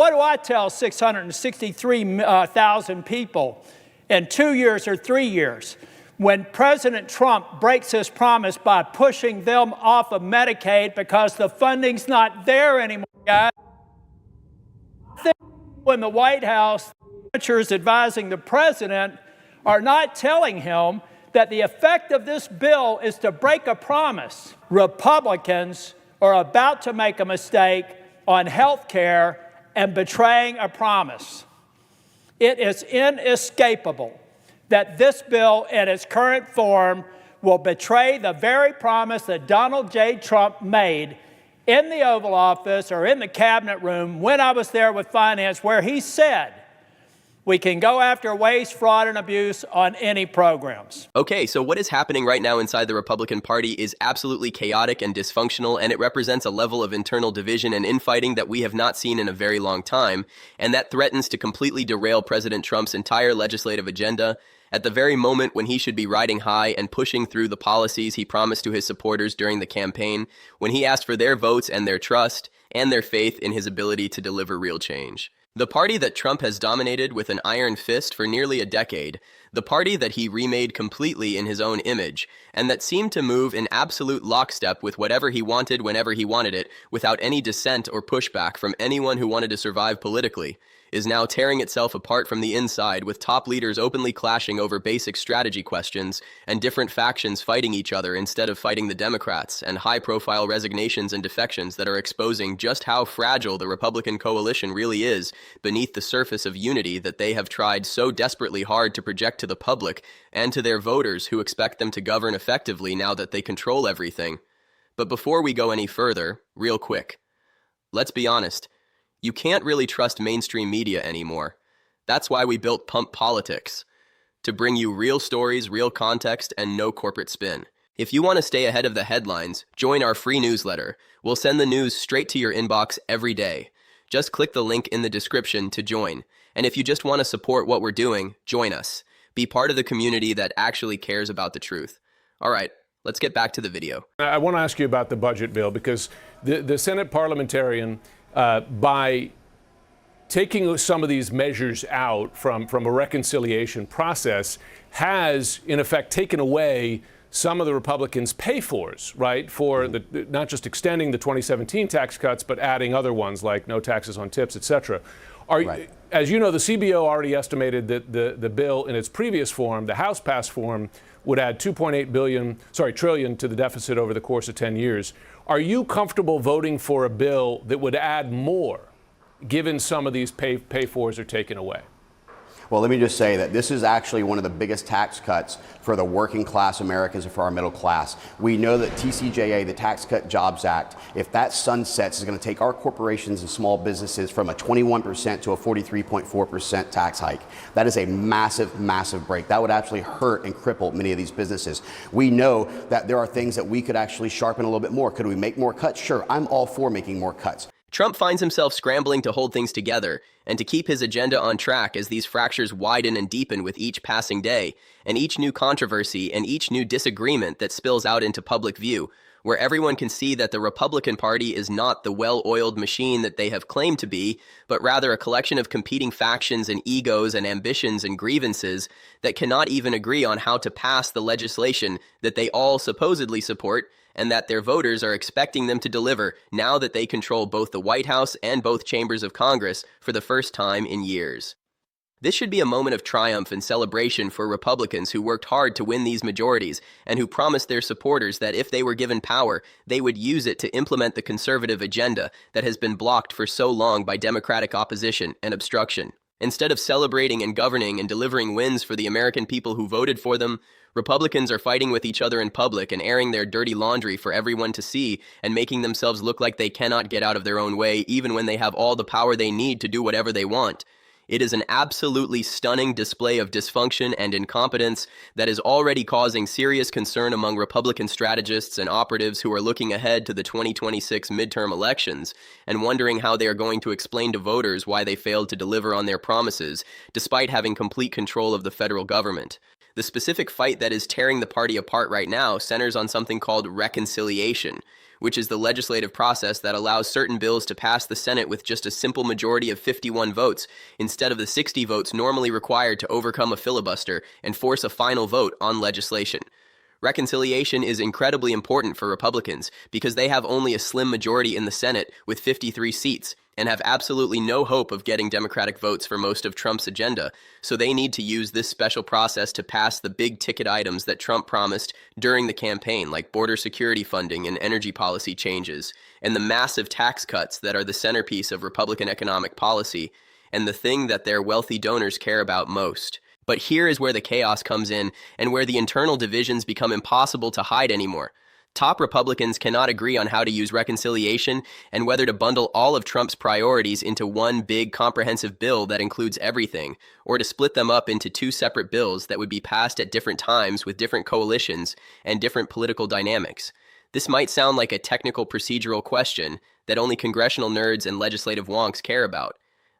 what do I tell 663,000 people in 2 years or 3 years when President Trump breaks his promise by pushing them off of Medicaid because the funding's not there anymore, guys? When the White House, senators advising the president are not telling him that the effect of this bill is to break a promise. Republicans are about to make a mistake on health care and betraying a promise. It is inescapable that this bill in its current form will betray the very promise that Donald J. Trump made in the Oval Office or in the cabinet room when I was there with finance, where he said, we can go after waste, fraud, and abuse on any programs. Okay, so what is happening right now inside the Republican Party is absolutely chaotic and dysfunctional, and it represents a level of internal division and infighting that we have not seen in a very long time, and that threatens to completely derail President Trump's entire legislative agenda at the very moment when he should be riding high and pushing through the policies he promised to his supporters during the campaign, when he asked for their votes and their trust and their faith in his ability to deliver real change. The party that Trump has dominated with an iron fist for nearly a decade, the party that he remade completely in his own image, and that seemed to move in absolute lockstep with whatever he wanted whenever he wanted it, without any dissent or pushback from anyone who wanted to survive politically, is now tearing itself apart from the inside, with top leaders openly clashing over basic strategy questions and different factions fighting each other instead of fighting the Democrats, and high-profile resignations and defections that are exposing just how fragile the Republican coalition really is beneath the surface of unity that they have tried so desperately hard to project to the public and to their voters who expect them to govern effectively now that they control everything. But before we go any further, real quick, let's be honest. You can't really trust mainstream media anymore. That's why we built Pump Politics, to bring you real stories, real context, and no corporate spin. If you want to stay ahead of the headlines, join our free newsletter. We'll send the news straight to your inbox every day. Just click the link in the description to join. And if you just want to support what we're doing, join us. Be part of the community that actually cares about the truth. All right, let's get back to the video. I want to ask you about the budget bill, because the Senate parliamentarian, by taking some of these measures out from a reconciliation process, has, in effect, taken away some of the Republicans' pay-fors, right, for not just extending the 2017 tax cuts, but adding other ones like no taxes on tips, et cetera. Right. As you know, the CBO already estimated that the bill in its previous form, the House-passed form, would add $2.8 trillion to the deficit over the course of 10 years. Are you comfortable voting for a bill that would add more, given some of these pay-fors are taken away? Well, let me just say that this is actually one of the biggest tax cuts for the working class Americans and for our middle class. We know that TCJA, the Tax Cut Jobs Act, if that sunsets, is going to take our corporations and small businesses from a 21% to a 43.4% tax hike. That is a massive, massive break. That would actually hurt and cripple many of these businesses. We know that there are things that we could actually sharpen a little bit more. Could we make more cuts? Sure, I'm all for making more cuts. Trump finds himself scrambling to hold things together and to keep his agenda on track as these fractures widen and deepen with each passing day, and each new controversy and each new disagreement that spills out into public view, where everyone can see that the Republican Party is not the well-oiled machine that they have claimed to be, but rather a collection of competing factions and egos and ambitions and grievances that cannot even agree on how to pass the legislation that they all supposedly support, and that their voters are expecting them to deliver now that they control both the White House and both chambers of Congress for the first time in years. This should be a moment of triumph and celebration for Republicans who worked hard to win these majorities and who promised their supporters that if they were given power, they would use it to implement the conservative agenda that has been blocked for so long by Democratic opposition and obstruction. Instead of celebrating and governing and delivering wins for the American people who voted for them, Republicans are fighting with each other in public and airing their dirty laundry for everyone to see and making themselves look like they cannot get out of their own way even when they have all the power they need to do whatever they want. It is an absolutely stunning display of dysfunction and incompetence that is already causing serious concern among Republican strategists and operatives who are looking ahead to the 2026 midterm elections and wondering how they are going to explain to voters why they failed to deliver on their promises, despite having complete control of the federal government. The specific fight that is tearing the party apart right now centers on something called reconciliation, which is the legislative process that allows certain bills to pass the Senate with just a simple majority of 51 votes instead of the 60 votes normally required to overcome a filibuster and force a final vote on legislation. Reconciliation is incredibly important for Republicans because they have only a slim majority in the Senate with 53 seats and have absolutely no hope of getting Democratic votes for most of Trump's agenda, so they need to use this special process to pass the big-ticket items that Trump promised during the campaign, like border security funding and energy policy changes, and the massive tax cuts that are the centerpiece of Republican economic policy, and the thing that their wealthy donors care about most. But here is where the chaos comes in and where the internal divisions become impossible to hide anymore. Top Republicans cannot agree on how to use reconciliation and whether to bundle all of Trump's priorities into one big comprehensive bill that includes everything, or to split them up into two separate bills that would be passed at different times with different coalitions and different political dynamics. This might sound like a technical procedural question that only congressional nerds and legislative wonks care about,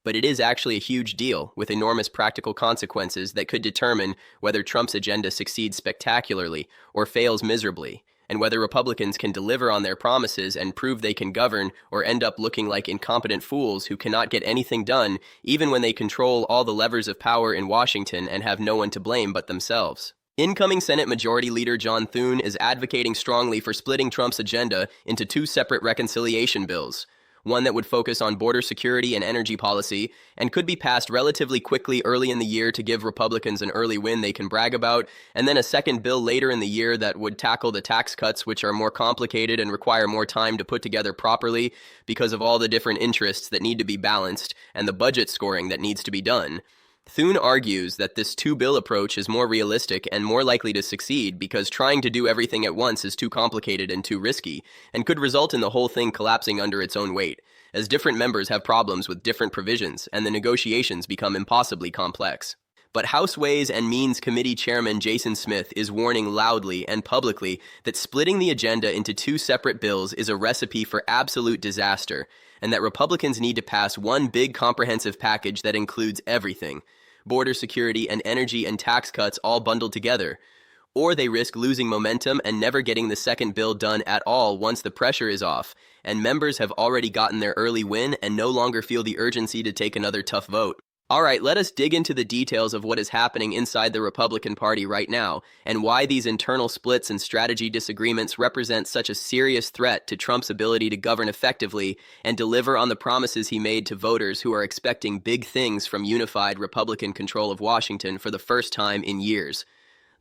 but it is actually a huge deal with enormous practical consequences that could determine whether Trump's agenda succeeds spectacularly or fails miserably, and whether Republicans can deliver on their promises and prove they can govern or end up looking like incompetent fools who cannot get anything done even when they control all the levers of power in Washington and have no one to blame but themselves. Incoming Senate Majority Leader John Thune is advocating strongly for splitting Trump's agenda into two separate reconciliation bills, one that would focus on border security and energy policy, and could be passed relatively quickly early in the year to give Republicans an early win they can brag about, and then a second bill later in the year that would tackle the tax cuts, which are more complicated and require more time to put together properly because of all the different interests that need to be balanced and the budget scoring that needs to be done. Thune argues that this two-bill approach is more realistic and more likely to succeed because trying to do everything at once is too complicated and too risky, and could result in the whole thing collapsing under its own weight, as different members have problems with different provisions and the negotiations become impossibly complex. But House Ways and Means Committee Chairman Jason Smith is warning loudly and publicly that splitting the agenda into two separate bills is a recipe for absolute disaster, and that Republicans need to pass one big comprehensive package that includes everything, border security and energy and tax cuts all bundled together, or they risk losing momentum and never getting the second bill done at all once the pressure is off, and members have already gotten their early win and no longer feel the urgency to take another tough vote. All right, let us dig into the details of what is happening inside the Republican Party right now, and why these internal splits and strategy disagreements represent such a serious threat to Trump's ability to govern effectively and deliver on the promises he made to voters who are expecting big things from unified Republican control of Washington for the first time in years.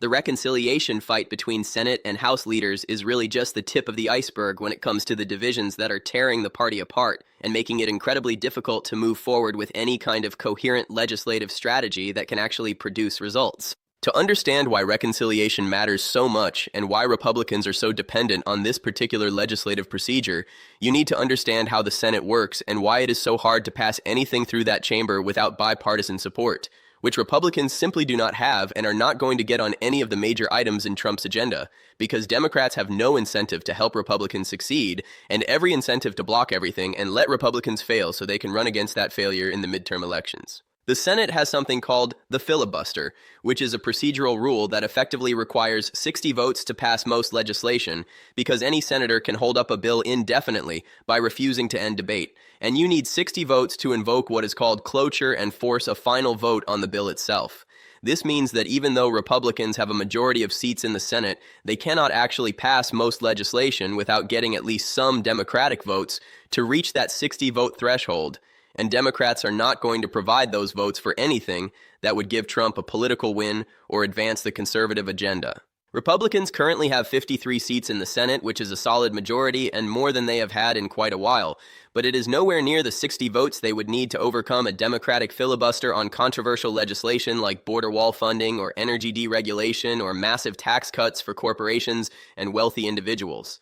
The reconciliation fight between Senate and House leaders is really just the tip of the iceberg when it comes to the divisions that are tearing the party apart and making it incredibly difficult to move forward with any kind of coherent legislative strategy that can actually produce results. To understand why reconciliation matters so much and why Republicans are so dependent on this particular legislative procedure, you need to understand how the Senate works and why it is so hard to pass anything through that chamber without bipartisan support, which Republicans simply do not have and are not going to get on any of the major items in Trump's agenda, because Democrats have no incentive to help Republicans succeed and every incentive to block everything and let Republicans fail so they can run against that failure in the midterm elections. The Senate has something called the filibuster, which is a procedural rule that effectively requires 60 votes to pass most legislation because any senator can hold up a bill indefinitely by refusing to end debate, and you need 60 votes to invoke what is called cloture and force a final vote on the bill itself. This means that even though Republicans have a majority of seats in the Senate, they cannot actually pass most legislation without getting at least some Democratic votes to reach that 60-vote threshold. And Democrats are not going to provide those votes for anything that would give Trump a political win or advance the conservative agenda. Republicans currently have 53 seats in the Senate, which is a solid majority and more than they have had in quite a while, but it is nowhere near the 60 votes they would need to overcome a Democratic filibuster on controversial legislation like border wall funding or energy deregulation or massive tax cuts for corporations and wealthy individuals.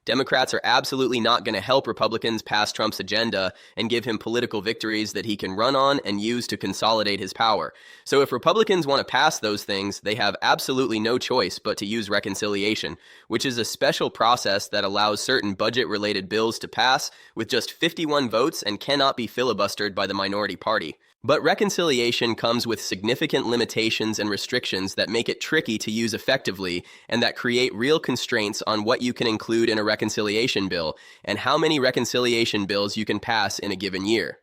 Democrats are absolutely not going to help Republicans pass Trump's agenda and give him political victories that he can run on and use to consolidate his power. So if Republicans want to pass those things, they have absolutely no choice but to use reconciliation, which is a special process that allows certain budget-related bills to pass with just 51 votes and cannot be filibustered by the minority party. But reconciliation comes with significant limitations and restrictions that make it tricky to use effectively and that create real constraints on what you can include in a reconciliation bill and how many reconciliation bills you can pass in a given year.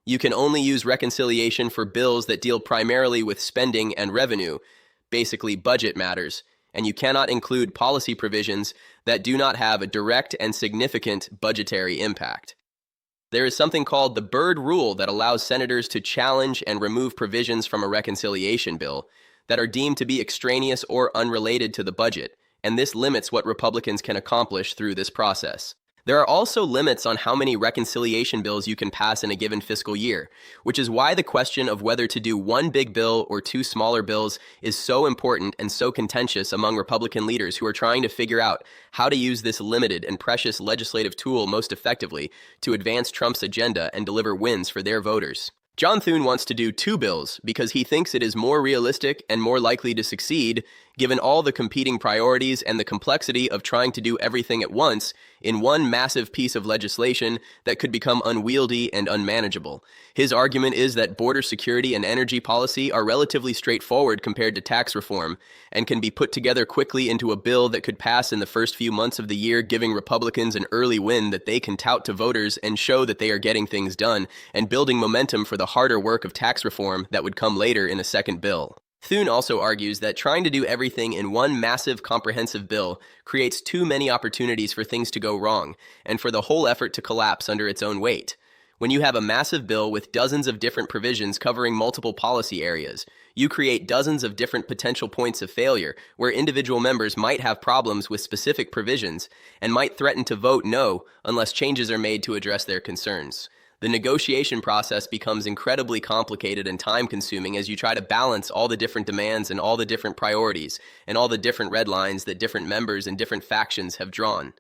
You can only use reconciliation for bills that deal primarily with spending and revenue, basically budget matters, and you cannot include policy provisions that do not have a direct and significant budgetary impact. There is something called the Byrd Rule that allows senators to challenge and remove provisions from a reconciliation bill that are deemed to be extraneous or unrelated to the budget, and this limits what Republicans can accomplish through this process. There are also limits on how many reconciliation bills you can pass in a given fiscal year, which is why the question of whether to do one big bill or two smaller bills is so important and so contentious among Republican leaders who are trying to figure out how to use this limited and precious legislative tool most effectively to advance Trump's agenda and deliver wins for their voters. John Thune wants to do two bills because he thinks it is more realistic and more likely to succeed given all the competing priorities and the complexity of trying to do everything at once in one massive piece of legislation that could become unwieldy and unmanageable. His argument is that border security and energy policy are relatively straightforward compared to tax reform and can be put together quickly into a bill that could pass in the first few months of the year, giving Republicans an early win that they can tout to voters and show that they are getting things done and building momentum for the harder work of tax reform that would come later in a second bill. Thune also argues that trying to do everything in one massive, comprehensive bill creates too many opportunities for things to go wrong and for the whole effort to collapse under its own weight. When you have a massive bill with dozens of different provisions covering multiple policy areas, you create dozens of different potential points of failure where individual members might have problems with specific provisions and might threaten to vote no unless changes are made to address their concerns. The negotiation process becomes incredibly complicated and time-consuming as you try to balance all the different demands and all the different priorities and all the different red lines that different members and different factions have drawn.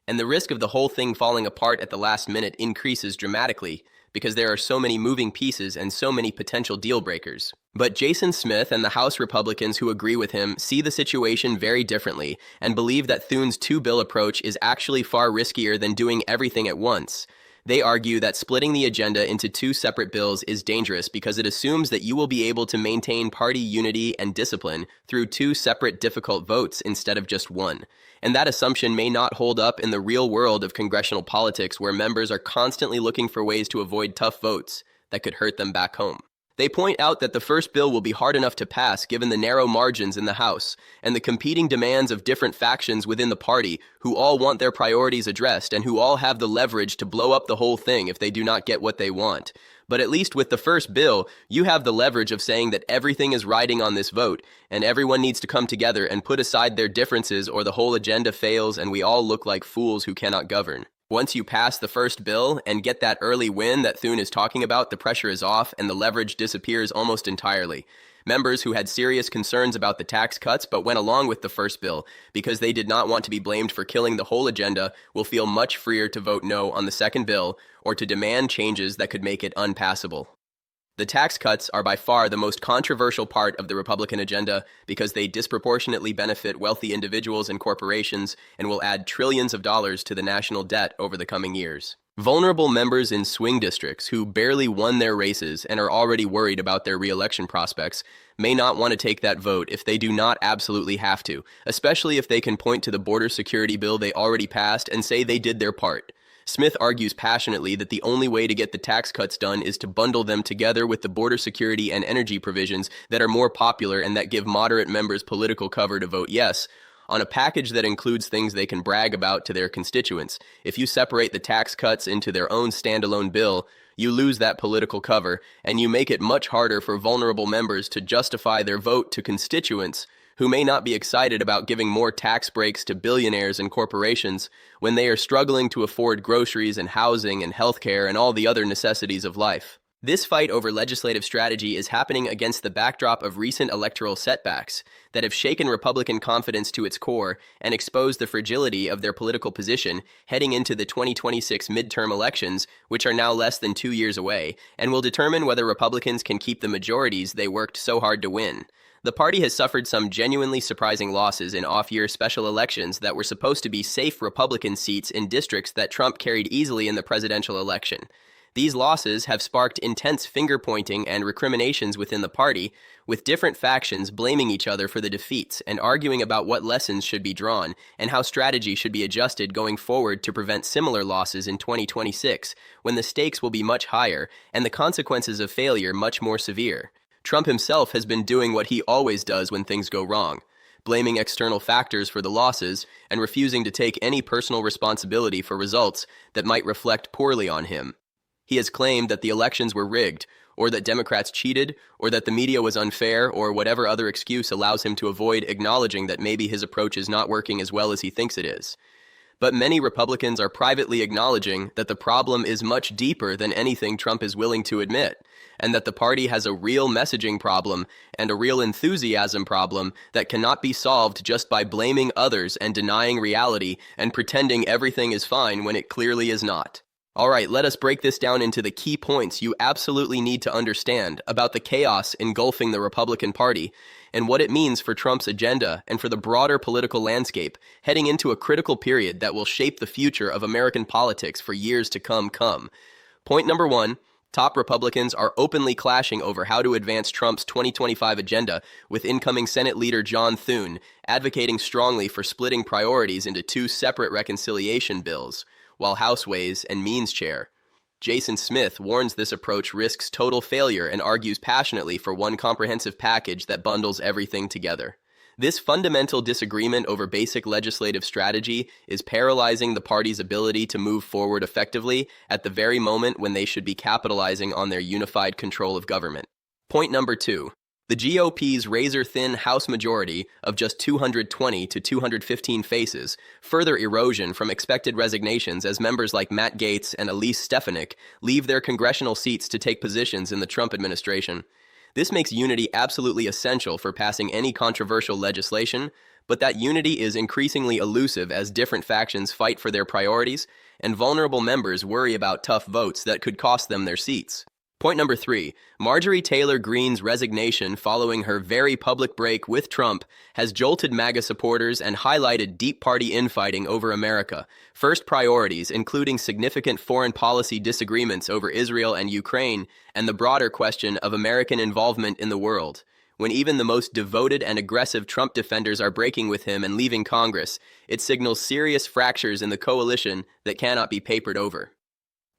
And the risk of the whole thing falling apart at the last minute increases dramatically because there are so many moving pieces and so many potential deal breakers. But Jason Smith and the House Republicans who agree with him see the situation very differently and believe that Thune's two-bill approach is actually far riskier than doing everything at once. They argue that splitting the agenda into two separate bills is dangerous because it assumes that you will be able to maintain party unity and discipline through two separate difficult votes instead of just one. And that assumption may not hold up in the real world of congressional politics where members are constantly looking for ways to avoid tough votes that could hurt them back home. They point out that the first bill will be hard enough to pass given the narrow margins in the House and the competing demands of different factions within the party who all want their priorities addressed and who all have the leverage to blow up the whole thing if they do not get what they want. But at least with the first bill, you have the leverage of saying that everything is riding on this vote and everyone needs to come together and put aside their differences or the whole agenda fails and we all look like fools who cannot govern. Once you pass the first bill and get that early win that Thune is talking about, the pressure is off and the leverage disappears almost entirely. Members who had serious concerns about the tax cuts but went along with the first bill because they did not want to be blamed for killing the whole agenda will feel much freer to vote no on the second bill or to demand changes that could make it unpassable. The tax cuts are by far the most controversial part of the Republican agenda because they disproportionately benefit wealthy individuals and corporations and will add trillions of dollars to the national debt over the coming years. Vulnerable members in swing districts who barely won their races and are already worried about their re-election prospects may not want to take that vote if they do not absolutely have to, especially if they can point to the border security bill they already passed and say they did their part. Smith argues passionately that the only way to get the tax cuts done is to bundle them together with the border security and energy provisions that are more popular and that give moderate members political cover to vote yes, on a package that includes things they can brag about to their constituents. If you separate the tax cuts into their own standalone bill, you lose that political cover, and you make it much harder for vulnerable members to justify their vote to constituents who may not be excited about giving more tax breaks to billionaires and corporations when they are struggling to afford groceries and housing and healthcare and all the other necessities of life. This fight over legislative strategy is happening against the backdrop of recent electoral setbacks that have shaken Republican confidence to its core and exposed the fragility of their political position heading into the 2026 midterm elections, which are now less than 2 years away, and will determine whether Republicans can keep the majorities they worked so hard to win. The party has suffered some genuinely surprising losses in off-year special elections that were supposed to be safe Republican seats in districts that Trump carried easily in the presidential election. These losses have sparked intense finger-pointing and recriminations within the party, with different factions blaming each other for the defeats and arguing about what lessons should be drawn and how strategy should be adjusted going forward to prevent similar losses in 2026, when the stakes will be much higher and the consequences of failure much more severe. Trump himself has been doing what he always does when things go wrong, blaming external factors for the losses and refusing to take any personal responsibility for results that might reflect poorly on him. He has claimed that the elections were rigged, or that Democrats cheated, or that the media was unfair, or whatever other excuse allows him to avoid acknowledging that maybe his approach is not working as well as he thinks it is. But many Republicans are privately acknowledging that the problem is much deeper than anything Trump is willing to admit, and that the party has a real messaging problem and a real enthusiasm problem that cannot be solved just by blaming others and denying reality and pretending everything is fine when it clearly is not. All right, let us break this down into the key points you absolutely need to understand about the chaos engulfing the Republican Party and what it means for Trump's agenda and for the broader political landscape heading into a critical period that will shape the future of American politics for years to come. Point number one, top Republicans are openly clashing over how to advance Trump's 2025 agenda, with incoming Senate Leader John Thune advocating strongly for splitting priorities into two separate reconciliation bills, while House Ways and Means Chair Jason Smith warns this approach risks total failure and argues passionately for one comprehensive package that bundles everything together. This fundamental disagreement over basic legislative strategy is paralyzing the party's ability to move forward effectively at the very moment when they should be capitalizing on their unified control of government. Point number two. The GOP's razor-thin House majority of just 220 to 215 faces, further erosion from expected resignations as members like Matt Gaetz and Elise Stefanik leave their congressional seats to take positions in the Trump administration. This makes unity absolutely essential for passing any controversial legislation, but that unity is increasingly elusive as different factions fight for their priorities and vulnerable members worry about tough votes that could cost them their seats. Point number three, Marjorie Taylor Greene's resignation following her very public break with Trump has jolted MAGA supporters and highlighted deep party infighting over America, first priorities including significant foreign policy disagreements over Israel and Ukraine, and the broader question of American involvement in the world. When even the most devoted and aggressive Trump defenders are breaking with him and leaving Congress, it signals serious fractures in the coalition that cannot be papered over.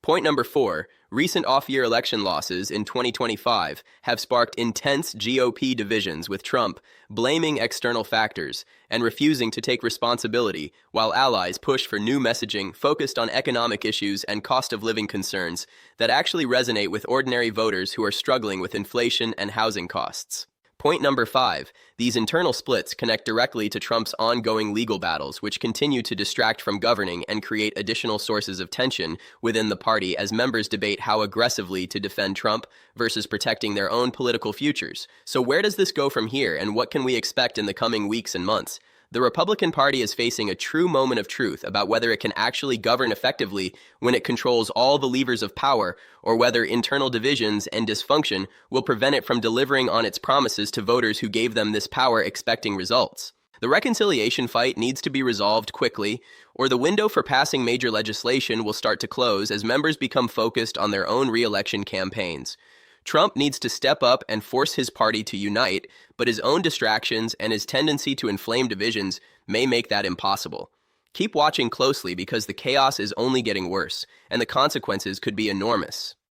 Point number four, recent off-year election losses in 2025 have sparked intense GOP divisions, with Trump blaming external factors and refusing to take responsibility, while allies push for new messaging focused on economic issues and cost of living concerns that actually resonate with ordinary voters who are struggling with inflation and housing costs. Point number five, these internal splits connect directly to Trump's ongoing legal battles, which continue to distract from governing and create additional sources of tension within the party as members debate how aggressively to defend Trump versus protecting their own political futures. So where does this go from here, and what can we expect in the coming weeks and months? The Republican Party is facing a true moment of truth about whether it can actually govern effectively when it controls all the levers of power, or whether internal divisions and dysfunction will prevent it from delivering on its promises to voters who gave them this power expecting results. The reconciliation fight needs to be resolved quickly, or the window for passing major legislation will start to close as members become focused on their own re-election campaigns. Trump needs to step up and force his party to unite, but his own distractions and his tendency to inflame divisions may make that impossible. Keep watching closely because the chaos is only getting worse, and the consequences could be enormous.